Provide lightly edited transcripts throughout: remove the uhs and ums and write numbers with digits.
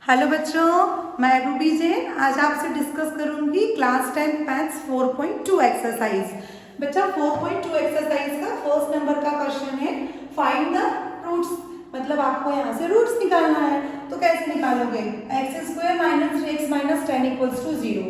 Hello बच्चों, मैं Ruby Jain आज आपसे डिस्कस करूंगी क्लास 10 मैथ्स 4.2 एक्सरसाइज। बच्चा 4.2 एक्सरसाइज का फर्स्ट नंबर का क्वेश्चन है फाइंड द रूट्स। मतलब आपको यहाँ से रूट्स निकालना है। तो कैसे निकालोगे? X square minus 3x minus 10 equals to 0।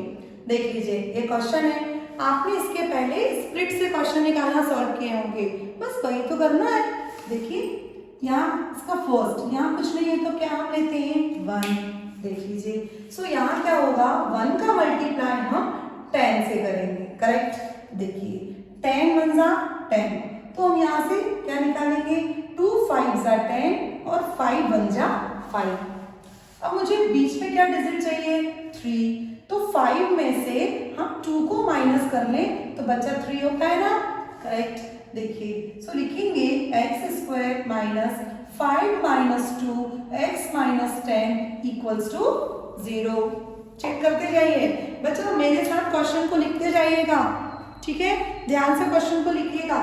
देख लीजिए, ये क्वेश्चन है। आपने इसके पहले स्प्लिट से क्वेश्चन निकालना सॉल्व किए होंगे, बस वही तो करना है। देखिए यहाँ इसका फर्स्ट, यहाँ कुछ नहीं है तो क्या हम लेते हैं 1। देख लीजिए, सो यहाँ क्या होगा, 1 का मल्टीप्लाई हम 10 से करेंगे। करेक्ट। देखिए 10 1 जा 10, तो हम यहाँ से क्या निकालेंगे, 2 5 जा 10 और 5 1 जा 5। अब मुझे बीच में क्या डिजिट चाहिए, 3। तो 5 में से हम 2 को माइनस कर लें तो बच्चा 3 होता है ना। करेक्ट। देखिए, सो लिखेंगे x square minus 5 minus 2 x minus 10 equals to 0। Check करते जाइए बच्चों, मेरे साथ क्वेश्चन को लिखते जाइएगा। ठीक है, ध्यान से क्वेश्चन को लिखिएगा,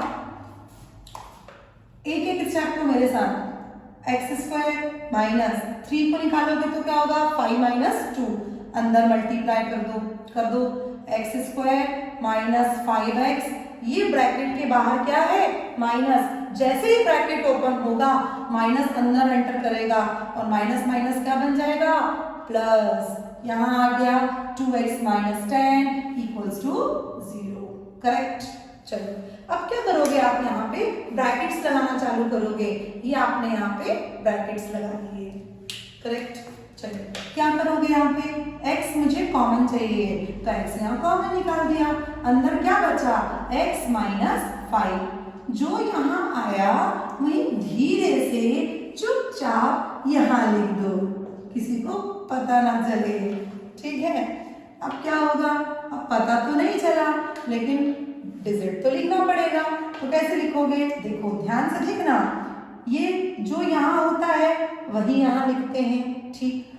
एक एक स्टेप को मेरे साथ। एक्स स्क्वायर माइनस 3 को निकालोगे तो क्या होगा, 5 माइनस 2, अंदर मल्टीप्लाई कर दो एक्स स्क्वायर माइनस 5x, ये ब्रैकेट के बाहर क्या है, माइनस। जैसे ही ब्रैकेट ओपन होगा माइनस अंदर एंटर करेगा और माइनस माइनस क्या बन जाएगा, प्लस। यहाँ आ गया 2x minus 10 equals to 0। Correct. चलो अब क्या करोगे आप, यहाँ पे ब्रैकेट्स लगाना चालू करोगे। ये आपने यहाँ पे ब्रैकेट्स लगा दिए। करेक्ट। चलिए क्या करोगे, यहाँ पे x मुझे कॉमन चाहिए तो x यहाँ कॉमन निकाल दिया, अंदर क्या बचा, x माइनस 5। जो यहाँ आया वही धीरे से चुपचाप यहाँ लिख दो, किसी को पता ना चले। ठीक है। अब क्या होगा, अब पता तो नहीं चला लेकिन डिजिट तो लिखना पड़ेगा। तो कैसे लिखोगे, देखो ध्यान से लिखना, ये जो यहाँ होता है वही यहाँ लिखते हैं। ठीक,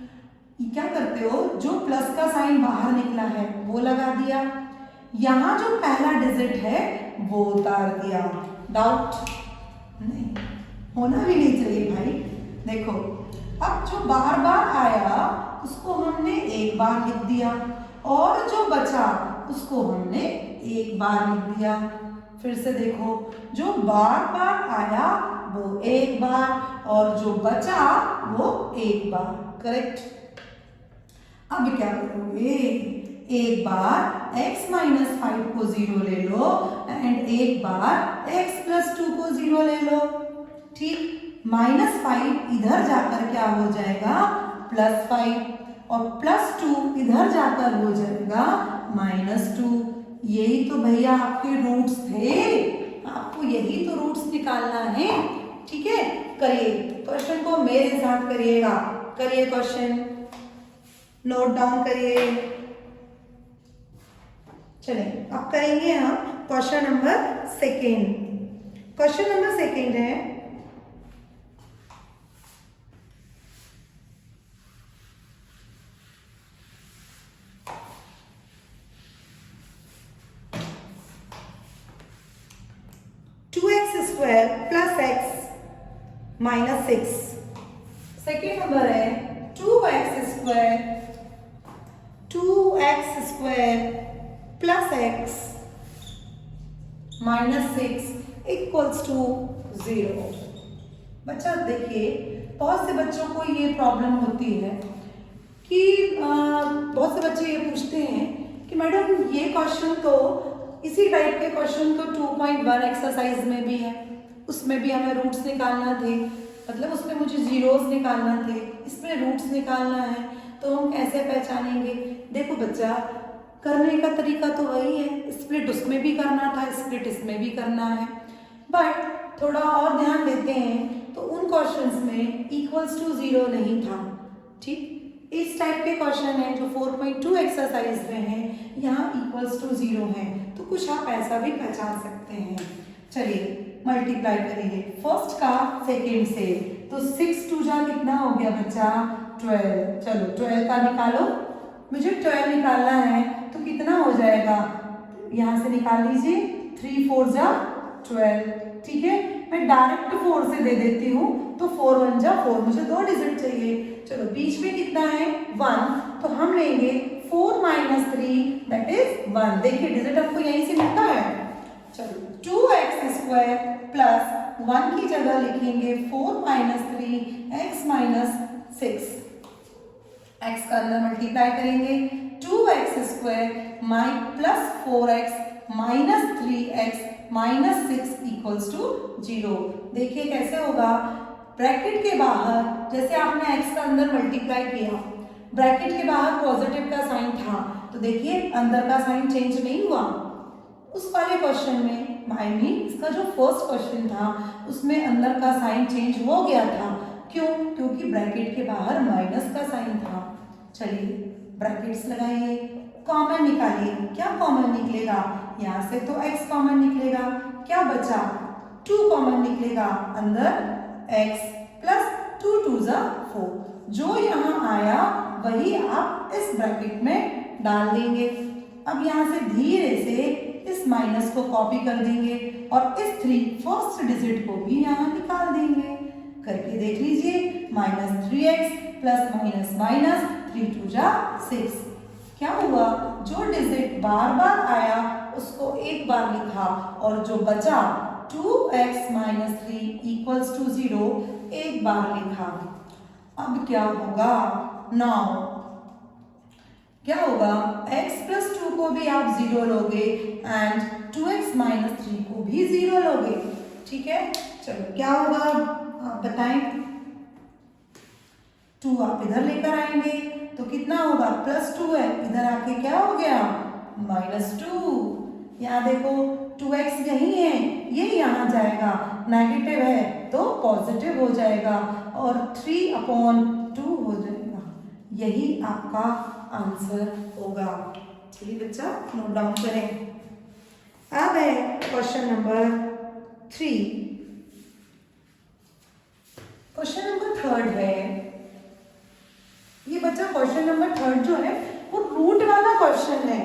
क्या करते हो, जो प्लस का साइन बाहर निकला है वो लगा दिया, यहाँ जो पहला डिजिट है वो उतार दिया। डाउट नहीं, होना भी नहीं चाहिए भाई। देखो अब जो बार बार आया उसको हमने एक बार लिख दिया और जो बचा उसको हमने एक बार लिख दिया। फिर से देखो, जो बार बार आया वो एक बार और जो बचा वो एक बार। करेक्ट। अब क्या करोगे, एक बार x माइनस 5 को 0 ले लो एंड एक बार x प्लस 2 को 0 ले लो। ठीक, माइनस 5 इधर जाकर क्या हो जाएगा, प्लस 5 और प्लस 2 इधर जाकर हो जाएगा माइनस 2। यही तो भैया आपके रूट्स थे, आपको यही तो रूट्स निकालना है। ठीक है, करिए क्वेश्चन को मेरे साथ करिएगा। करिए क्वेश्चन, नोट डाउन करिए। चलिए अब करेंगे हम question number second. Question number second है, square plus X minus 6। Second number है 2x square plus X minus 6 equals to 0। बच्चा देखिए, बहुत से बच्चों को ये प्रॉब्लम होती है कि बहुत से बच्चे ये पूछते हैं कि मैडम ये क्वेश्चन तो इसी टाइप के क्वेश्चन तो 2.1 एक्सरसाइज में भी है, उसमें भी हमें रूट्स निकालना थे, मतलब उसमें मुझे जीरोस निकालना थे, इसमें रूट्स निकालना है, तो हम कैसे पहचानेंगे। देखो बच्चा, करने का तरीका तो वही है, स्प्लिट उसमें भी करना था, स्प्लिट इसमें भी करना है, बट थोड़ा और ध्यान देते हैं तो उन क्वेश्चंस में इक्वल्स टू 0 नहीं था। ठीक, इस टाइप के क्वेश्चन है जो 4.2 एक्सरसाइज में है, यहाँ इक्वल्स टू 0 है, तो कुछ आप ऐसा भी पहचान सकते हैं। चलिए मल्टीप्लाई करिए फर्स्ट का सेकेंड से, तो 6 2 जा कितना हो गया बच्चा, 12। चलो 12 का निकालो, मुझे 12 निकालना है तो कितना हो जाएगा, यहाँ से निकाल लीजिए, 3 4 जा 12। ठीक है, मैं डायरेक्ट 4 से दे देती हूँ, तो 4 1 जा 4, मुझे 2 डिजिट चाहिए। चलो बीच में कितना है 1, तो हम लेंगे 4 माइनस 3 दैट इज 1। देखिए डिजिट आपको यहीं से मिलता है। चलो 2x² प्लस 1 की जगह लिखेंगे 4 माइनस 3 x माइनस 6, x का अंदर मल्टीप्लाई करेंगे 2x² plus 4x minus 3x minus 6 equals to 0। देखिए कैसे होगा, ब्रैकेट के बाहर जैसे आपने x का अंदर मल्टीप्लाई किया, ब्रैकेट के बाहर पॉजिटिव का साइन था, तो देखिए अंदर का साइन चेंज नहीं हुआ। उस वाले क्वेश्चन में आई मीन इसका जो फर्स्ट क्वेश्चन था उसमें अंदर का साइन चेंज हो गया था। क्यों? क्योंकि ब्रैकेट के बाहर माइनस का साइन था। चलिए ब्रैकेट्स लगाइए, कॉमन निकालिए, क्या कॉमन निकलेगा, यहाँ से तो x कॉमन निकलेगा, क्या बचा 2 कॉमन निकलेगा, अंदर x प्लस 2 2 जा 4, जो यहाँ आया वही आप इस ब्रैकेट में डाल देंगे। अब यहाँ से धीरे से इस माइनस को कॉपी कर देंगे और इस 3 फर्स्ट डिजिट को भी यहाँ निकाल देंगे। करके देख लीजिए, minus 3x plus minus minus 3 2 जा 6, क्या हुआ, जो डिजिट बार बार आया उसको एक बार लिखा और जो बचा 2x माइनस 3 इक्वल्स टू 0 एक बार लिखा। अब क्या होगा, नाउ क्या होगा, x प्लस 2 को भी आप 0 लोगे एंड 2x माइनस 3 को भी 0 लोगे। ठीक है, चलो क्या होगा आप बताएं। 2 आप इधर लेकर आएंगे तो कितना होगा, प्लस 2 है, इधर आके क्या हो गया माइनस 2। यहाँ देखो 2x यही है, ये यहाँ जाएगा, नेगेटिव है तो पॉजिटिव हो जाएगा और 3/2 हो जाएगा। यही आपका आंसर होगा। चलिए बच्चा नोट डाउन करें। अब है क्वेश्चन नंबर 3। क्वेश्चन नंबर 3 है ये बच्चा, क्वेश्चन नंबर 3 जो है वो रूट वाला क्वेश्चन है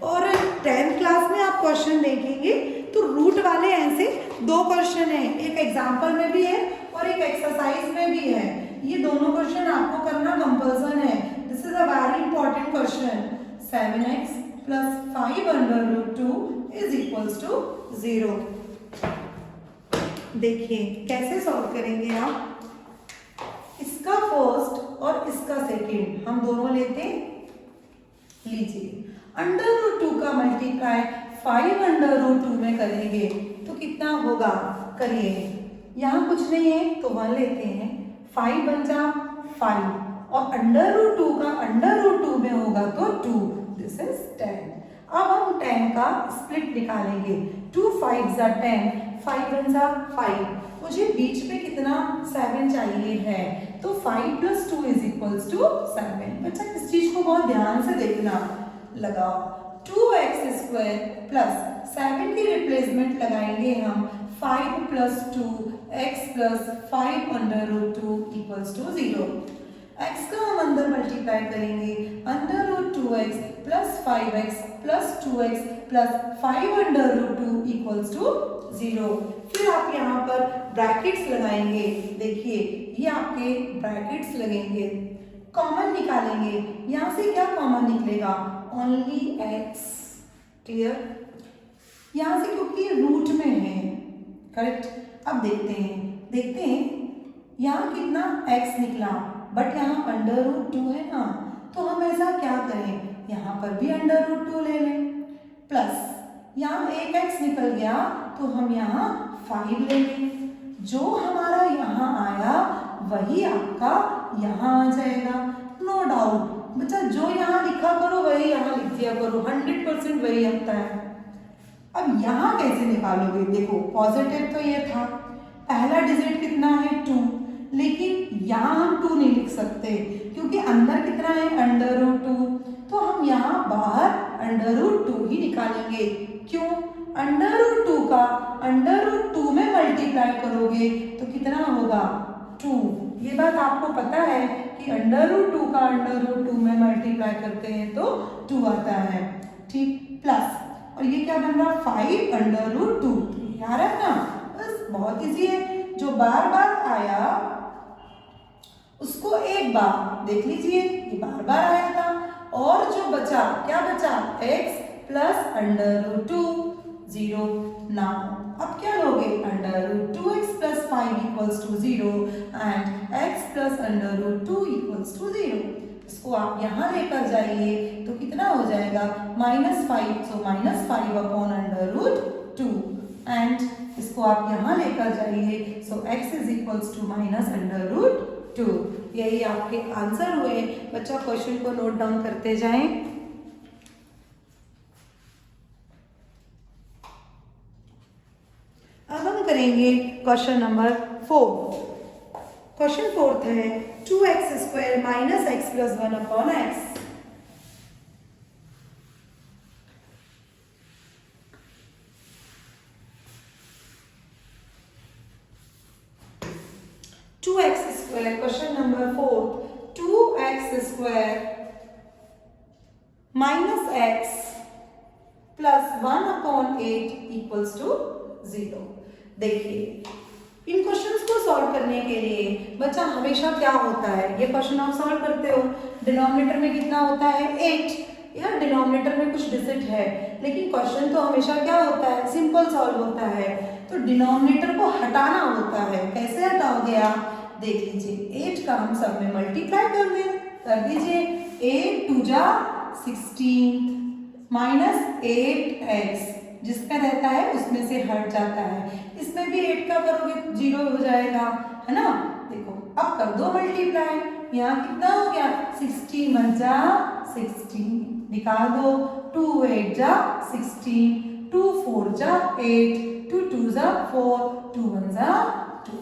और 10th क्लास में आप क्वेश्चन देखेंगे तो रूट वाले ऐसे 2 क्वेश्चन है, एक एग्जाम्पल में भी है और एक एक्सरसाइज में भी है। ये दोनों क्वेश्चन आपको करना कंपल्सन है। This is a very important question. 7x plus 5√2 is equals to 0। देखिए कैसे सॉल्व करेंगे आप, इसका फर्स्ट और इसका सेकेंड हम दोनों लेते लीजिए। √2 का मल्टीप्लाई 5√2 में करेंगे तो कितना होगा, करिए, यहाँ कुछ नहीं है तो 1 लेते हैं, 5 बन जा 5 और √2 का √2 में होगा तो 2, दिस इज 10। अब हम 10 का स्प्लिट निकालेंगे, 2 5 जा 10, 5 बन जा 5, मुझे बीच में कितना 7 चाहिए है तो 5 प्लस 2 इज इक्वल्स टू 7। बच्चा इस चीज को बहुत ध्यान से देखना, लगाओ 2x² प्लस 7 की रिप्लेसमेंट लगाएंगे हम 5 plus 2x plus 5√2 equals to 0। x का हम अंदर मल्टीप्लाई करेंगे, √2x plus 5x plus 2x plus 5√2 equals to 0। फिर आप यहाँ पर ब्रैकेट्स लगाएंगे, देखिए ये आपके ब्रैकेट्स लगेंगे, कॉमन निकालेंगे, यहाँ से क्या कॉमन निकलेगा, ओनली x। क्लियर, यहाँ से क्योंकि ये रूट में है, करेक्ट। अब देखते हैं यहाँ कितना x निकला, बट यहाँ √2 है ना, तो हम ऐसा क्या करें, यहाँ पर भी √2 ले लें, प्लस यहाँ एक x निकल गया तो हम यहाँ 5 ले लें, जो हमारा यहाँ आया वही आपका यहाँ आ जाएगा। नो डाउट बच्चा, जो यहाँ लिखा करो वही यहाँ लिख दिया करो, 100% वही आता है। अब यहाँ कैसे निकालोगे, देखो पॉजिटिव तो ये था, पहला डिजिट कितना है 2, लेकिन यहाँ हम 2 नहीं लिख सकते क्योंकि अंदर कितना है √2, तो हम यहाँ बाहर √2 ही निकालेंगे। क्यों, √2 का √2 में मल्टीप्लाई करोगे तो कितना होगा 2। ये बात आपको पता है कि √2 का √2 में मल्टीप्लाई करते हैं तो 2 आता है, ठीक। प्लस और ये क्या बन रहा 5 √2, आ रहा है ना, बस बहुत इजी है, जो बार बार आया उसको एक बार देख लीजिए, ये बार बार आया था, और जो बचा क्या बचा, x plus under root 2 0। Now अब क्या लोगे, under root 2x plus 5 equals to 0 and x plus under root 2 equals to 0। इसको आप यहाँ लेकर जाइए तो कितना हो जाएगा, -5, so -5 upon under root 2 and इसको आप यहाँ लेकर जाइए, so x is equals to minus under root 2। यही आपके आंसर हुए। बच्चा क्वेश्चन को नोट डाउन करते जाएं। अब हम करेंगे क्वेश्चन नंबर 4। क्वेश्चन 4 है 2x² minus x plus 1 upon x। Question number 4, 2x² minus x plus 1 upon 8 equals to 0। देखिए इन क्वेश्चंस को सॉल्व करने के लिए बच्चा हमेशा क्या होता है, ये क्वेश्चन आप सॉल्व करते हो, डिनोमिनेटर में कितना होता है 8, यार डिनोमिनेटर में कुछ डिजिट है, लेकिन क्वेश्चन तो हमेशा क्या होता है, सिंपल सॉल्व होता है, तो डिनोमिनेटर को हटाना होता है। कैसे हटाओगे आप, देख लीजिए 8 का हम सब में मल्टीप्लाई कर दीजिए, 8 2 जा 16 माइनस 8x जिसका रहता है उसमें से हट जाता है, इसमें भी 8 का करोगे 0 हो जाएगा, है ना। देखो अब कर दो मल्टीप्लाई, यहाँ कितना हो गया 16 1 जा 16, निकाल दो 2 8 जा 16, 2 4 जा 8, 2 2 जा 4, 2 1 जा 2,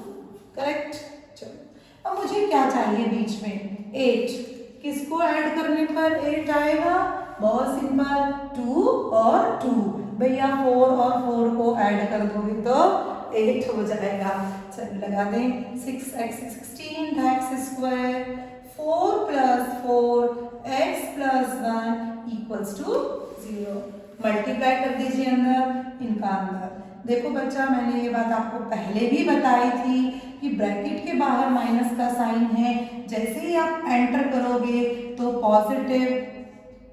करेक्ट। चलो अब मुझे क्या चाहिए बीच में 8, किसको ऐड करने पर 8 आएगा, बहुत सिंपल 2 और 2, भैया 4 और 4 को ऐड कर दोगे तो 8 हो जाएगा। चलो लगा दें 6x 16 x² 4 plus 4 x plus 1 equals to 0। Multiply कर दीजिए अंदर, इनका अंदर। देखो बच्चा मैंने ये बात आपको पहले भी बताई थी कि ब्रैकेट के बाहर माइनस का साइन है, जैसे ही आप एंटर करोगे तो पॉजिटिव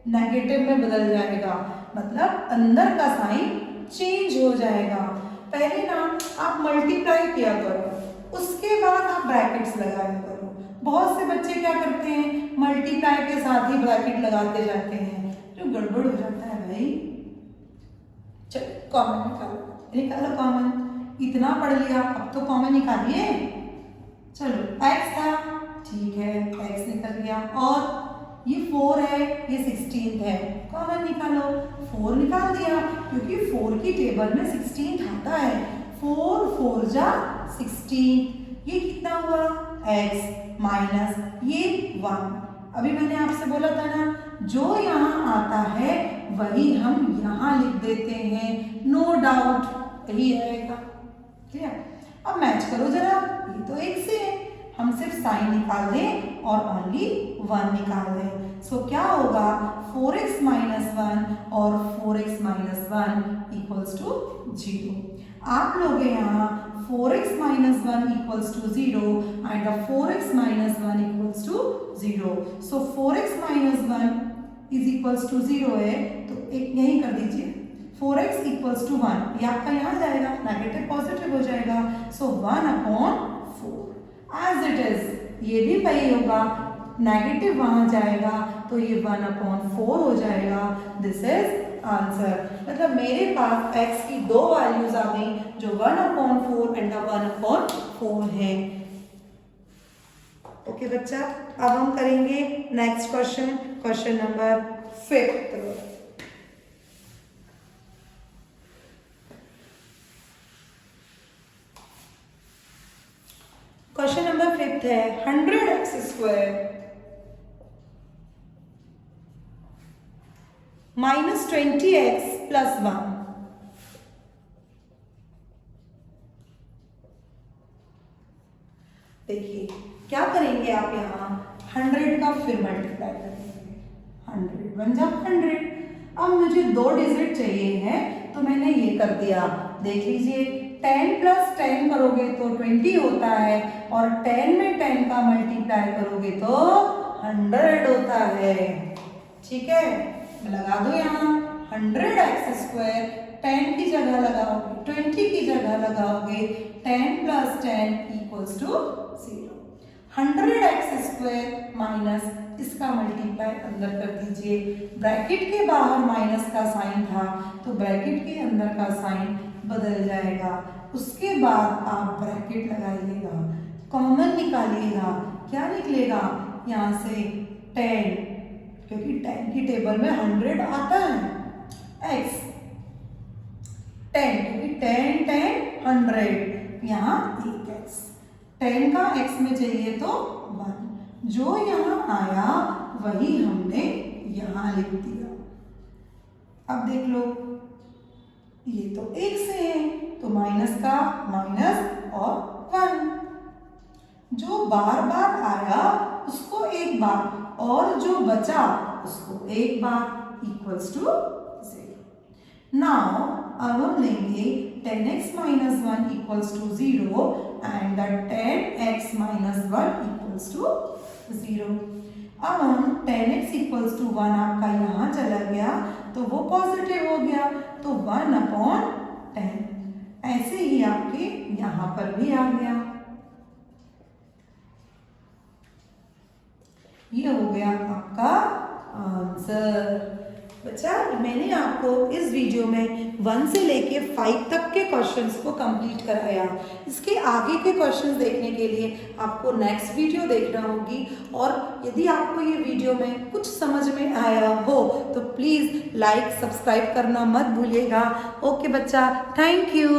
नेगेटिव में बदल जाएगा, मतलब अंदर का साइन चेंज हो जाएगा। पहले ना आप मल्टीप्लाई किया करो, उसके बाद आप ब्रैकेट्स लगाया करो। बहुत से बच्चे क्या करते हैं, मल्टीप्लाई के साथ ही ब्रैकेट लगाते जाते हैं, जो गड़बड़ हो जाता है भाई। चलो कॉमन निकालो कॉमन, इतना पढ़ लिया अब तो कॉमन निकालिए। चलो x था, ठीक है x निकल गया, और ये 4 है, ये 16 है, कॉमन निकालो, 4 निकाल दिया क्योंकि 4 की टेबल में 16 आता है, 4 4 जा 16, ये कितना हुआ x माइनस ये 1। अभी मैंने आपसे बोला था ना, जो यहाँ आता है वही हम यहाँ लिख देते हैं, नो डाउट यही आएगा, क्लियर। अब मैच करो जरा, ये तो एक से है, हम सिर्फ साइन निकाल दें और ओनली 1 निकाल दें, सो क्या होगा 4x माइनस 1 और 4x माइनस 1 इक्वल्स टू 0। आप लोग यहाँ 4x minus 1 equals to 0 and 4x minus 1 equals to 0, so 4x minus 1 is equals to 0 है, तो एक यही कर दीजिए 4x इक्वल्स टू 1, ये आपका यहाँ जाएगा, नेगेटिव पॉजिटिव हो जाएगा, सो 1 अपॉन 4 एज इट इज, ये भी वही होगा, नेगेटिव वहां जाएगा तो ये 1 अपॉन 4 हो जाएगा। This is answer. मतलब मेरे पास x की दो वैल्यूज आ गई जो 1 अपॉन 4 एंड 1 अपॉन 4 है। ओके बच्चा, अब हम करेंगे next question, question number 5। Question number 5 है 100x² माइनस 20x प्लस 1। देखिए क्या करेंगे आप यहाँ 100 का फिर मल्टीप्लाई करेंगे, 100 बन जा 100। अब मुझे 2 डिजिट चाहिए हैं तो मैंने ये कर दिया, देख लीजिए 10 प्लस 10 करोगे तो 20 होता है और 10 में 10 का मल्टीप्लाई करोगे तो 100 होता है। ठीक है, लगा दो यहाँ 100x², 10 की जगह लगाओगे 20 की जगह लगाओगे 10 plus 10 equals to 0। 100x² minus इसका मल्टीप्लाई अंदर कर दीजिए। ब्रैकेट के बाहर माइनस का साइन था तो ब्रैकेट के अंदर का साइन बदल जाएगा। उसके बाद आप ब्रैकेट लगाइएगा, कॉमन निकालिएगा, क्या निकलेगा यहाँ से 10, क्योंकि 10 की टेबल में 100 आता है, x 10 क्योंकि 10 10 100, यहाँ 1x, 10 का x में चाहिए तो 1, जो यहाँ आया वही हमने यहाँ लिख दिया। अब देख लो ये तो 1 से है तो माइनस का माइनस और 1, जो बार बार आया उसको एक बार और जो बचा उसको एक बार इक्वल्स टू 0। नाउ अब हम लेंगे 10x minus 1 equals to 0 and the 10x minus 1 equals to 0। अब हम 10x इक्वल्स टू 1 आपका यहाँ चला गया तो वो पॉजिटिव हो गया तो 1/10, ऐसे ही आपके यहाँ पर भी आ गया। ये हो गया आपका आंसर। बच्चा मैंने आपको इस वीडियो में 1 से लेके 5 तक के क्वेश्चंस को कंप्लीट कराया। इसके आगे के क्वेश्चंस देखने के लिए आपको नेक्स्ट वीडियो देखना होगी और यदि आपको ये वीडियो में कुछ समझ में आया हो तो प्लीज़ लाइक सब्सक्राइब करना मत भूलिएगा। ओके बच्चा, थैंक यू।